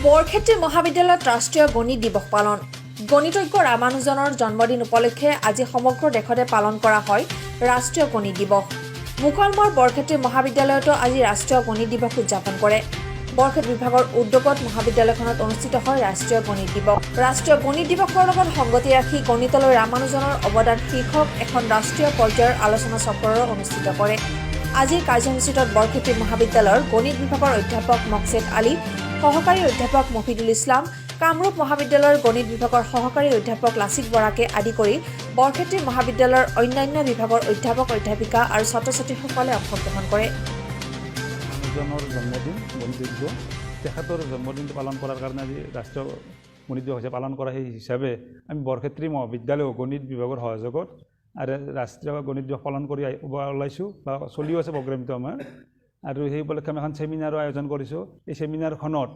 বৰক্ষেত্ৰী মহাবিদ্যালয়ত ৰাষ্ট্ৰীয় গণিত দিৱস পালন। গণিতজ্ঞ ৰামানুজনৰ জন্মদিন উপলক্ষে আজি সমগ্ৰ দেশতে পালন কৰা হয় ৰাষ্ট্ৰীয় গণিত দিৱস। মুকলমৰ বৰক্ষেত্ৰী মহাবিদ্যালয়তো আজি ৰাষ্ট্ৰীয় গণিত দিৱস উদযাপন কৰে। বৰক্ষেত্ৰ বিভাগৰ উদ্যোগত মহাবিদ্যালয়খনত অনুষ্ঠিত হয় ৰাষ্ট্ৰীয় গণিত দিৱস। ৰাষ্ট্ৰীয় গণিত দিৱসৰ লগত সংগতি ৰাখি গণিতলৈ ৰামানুজনৰ অৱদান শীৰ্ষক এখন ৰাষ্ট্ৰীয় পৰ্যায়ৰ আলোচনা চক্ৰৰো অনুষ্ঠিত কৰে। আজিৰ কাৰ্যসূচীত বৰক্ষেত্ৰী মহাবিদ্যালয়ৰ গণিত বিভাগৰ অধ্যাপক মকছেদ আলী, সহকাৰী অধ্যাপক মফিদুল ইছলাম, কামৰূপ মহাবিদ্যালয়ৰ গণিত বিভাগৰ সহকাৰী অধ্যাপক লাচিত বৰাকে আদি কৰি বৰক্ষেত্ৰী মহাবিদ্যালয়ৰ অন্যান্য বিভাগৰ অধ্যাপক অধ্যাপিকা আৰু ছাত্ৰ-ছাত্ৰীসকলে অংশগ্ৰহণ কৰে। জন্মদিন গণিতজ্ঞ তেখেতৰ জন্মদিনটো পালন কৰাৰ কাৰণে আজি ৰাষ্ট্ৰীয় গণিত দিৱস পালন কৰা সেই হিচাপে আমি বৰক্ষেত্ৰী মহাবিদ্যালয় গণিত বিভাগৰ সহযোগত আৰু ৰাষ্ট্ৰীয় গণিত দিৱস পালন কৰি ওলাইছোঁ বা চলিও আছে প্ৰগ্ৰেমটো আমাৰ। আৰু সেই উপলক্ষে আমি এখন ছেমিনাৰৰ আয়োজন কৰিছোঁ। এই ছেমিনাৰখনত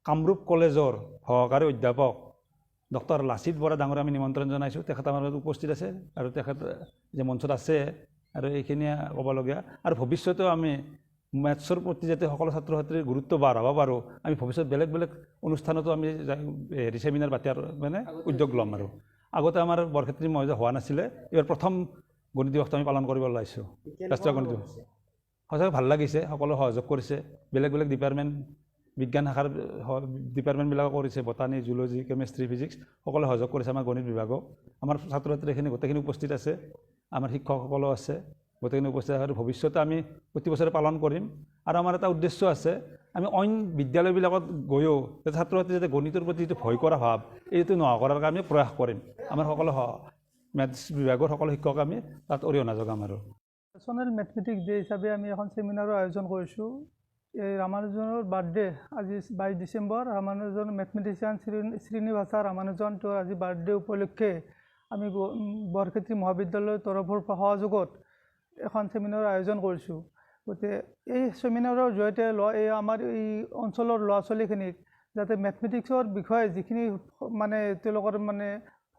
কামৰূপ কলেজৰ সহকাৰী অধ্যাপক ডক্টৰ লাচিত বৰা ডাঙৰে আমি নিমন্ত্ৰণ জনাইছোঁ। তেখেত আমাৰ মাজত উপস্থিত আছে আৰু তেখেত যে মঞ্চত আছে আৰু এইখিনিয়ে ক'বলগীয়া। আৰু ভৱিষ্যতেও আমি মেথছৰ প্ৰতি যাতে সকলো ছাত্ৰ ছাত্ৰীৰ গুৰুত্ব বঢ়াব পাৰোঁ, আমি ভৱিষ্যত বেলেগ বেলেগ অনুষ্ঠানতো আমি ছেমিনাৰ পাতি মানে উদ্যোগ ল'ম। আৰু আগতে আমাৰ বৰক্ষেত্ৰী মহাবিদ্যালয় হোৱা নাছিলে, এইবাৰ প্ৰথম গণিত দিৱসটো আমি পালন কৰিব ওলাইছোঁ ৰাষ্ট্ৰীয় গণিত দিৱস। সঁচাকৈ ভাল লাগিছে, সকলো সহযোগ কৰিছে, বেলেগ বেলেগ ডিপাৰ্টমেণ্ট বিজ্ঞান শাখাৰ ডিপাৰ্টমেণ্টবিলাকো কৰিছে, বটানী, জুলজি, কেমেষ্ট্ৰি, ফিজিক্স সকলোৱে সহযোগ কৰিছে আমাৰ গণিত বিভাগক। আমাৰ ছাত্ৰ ছাত্ৰীখিনি গোটেইখিনি উপস্থিত আছে, আমাৰ শিক্ষকসকলো আছে, গোটেইখিনি উপস্থিত আছে। আৰু ভৱিষ্যতে আমি প্ৰতি বছৰে পালন কৰিম। আৰু আমাৰ এটা উদ্দেশ্য আছে, আমি অইন বিদ্যালয়বিলাকত গৈও যাতে ছাত্ৰ ছাত্ৰী যাতে গণিতৰ প্ৰতি যিটো ভয় কৰা ভাৱ এইটো নোহোৱা কৰাৰ কাৰণে আমি প্ৰয়াস কৰিম। আমাৰ সকলো মেথছ বিভাগৰ সকলো শিক্ষক আমি তাত অৰিহণা যোগাম। আৰু নেশ্যনেল মেথমেটিক্স ডে হিচাপে আমি এখন ছেমিনাৰৰ আয়োজন কৰিছোঁ। এই ৰামানুজনৰ বাৰ্থডে আজি 22 ডিচেম্বৰ। ৰামানুজন মেথমেটিচিয়ান শ্ৰীনিবাসা ৰামানুজন তেওঁৰ আজি বাৰ্থডে উপলক্ষে আমি বৰক্ষেত্ৰী মহাবিদ্যালয়ৰ তৰফৰ সহযোগত এখন ছেমিনাৰৰ আয়োজন কৰিছোঁ। গতিকে এই ছেমিনাৰৰ জৰিয়তে এই আমাৰ এই অঞ্চলৰ ল'ৰা ছোৱালীখিনিক যাতে মেথমেটিক্সৰ বিষয়ে যিখিনি মানে তেওঁলোকৰ মানে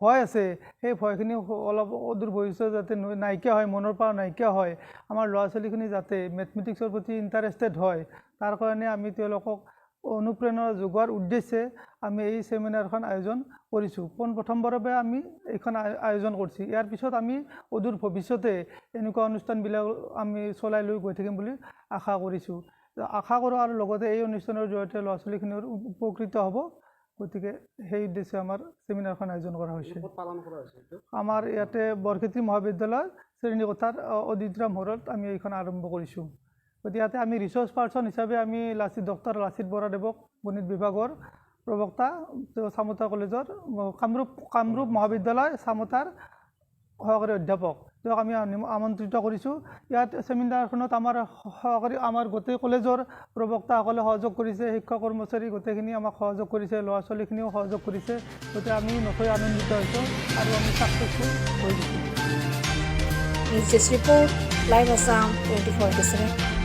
ভয় আছে, সেই ভয়খিনি অলপ অদূৰ ভৱিষ্যত যাতে নাইকিয়া হয়, মনৰ পৰা নাইকিয়া হয়, আমাৰ ল'ৰা ছোৱালীখিনি যাতে মেথমেটিক্সৰ প্ৰতি ইণ্টাৰেষ্টেড হয়, তাৰ কাৰণে আমি তেওঁলোকক অনুপ্ৰেৰণা যোগোৱাৰ উদ্দেশ্যে আমি এই ছেমিনাৰখন আয়োজন কৰিছোঁ। প্ৰথমবাৰৰ বাবে আমি এইখন আয়োজন কৰিছোঁ। ইয়াৰ পিছত আমি অদূৰ ভৱিষ্যতে এনেকুৱা অনুষ্ঠানবিলাক আমি চলাই লৈ গৈ থাকিম বুলি আশা কৰিছোঁ। আশা কৰোঁ আৰু লগতে এই অনুষ্ঠানৰ জৰিয়তে ল'ৰা ছোৱালীখিনিৰ উপকৃত হ'ব। গতিকে সেই উদ্দেশ্যে আমাৰ ছেমিনাৰখন আয়োজন কৰা হৈছে। আমাৰ ইয়াতে বৰক্ষেত্ৰী মহাবিদ্যালয়ৰ শ্ৰেণীকোঠাৰ অডিটৰিয়াম হলত আমি এইখন আৰম্ভ কৰিছোঁ। গতিকে ইয়াতে আমি ৰিচৰ্চ পাৰ্চন হিচাপে আমি ডক্টৰ লাচিত বৰাদেৱক গণিত বিভাগৰ প্ৰবক্তা, চামতা কলেজৰ কামৰূপ মহাবিদ্যালয় চামতাৰ সহকাৰী অধ্যাপক, তেওঁক আমি আমন্ত্ৰিত কৰিছোঁ। ইয়াত ছেমিনাৰখনত আমাৰ গোটেই কলেজৰ প্ৰবক্তাসকলে সহযোগ কৰিছে, শিক্ষক কৰ্মচাৰী গোটেইখিনি আমাক সহযোগ কৰিছে, ল'ৰা ছোৱালীখিনিও সহযোগ কৰিছে। গতিকে আমি নথৈ আনন্দিত হৈছোঁ আৰু আমি ছাকচেছফুল হৈ গৈছোঁ। News desk report, live Assam 24/7।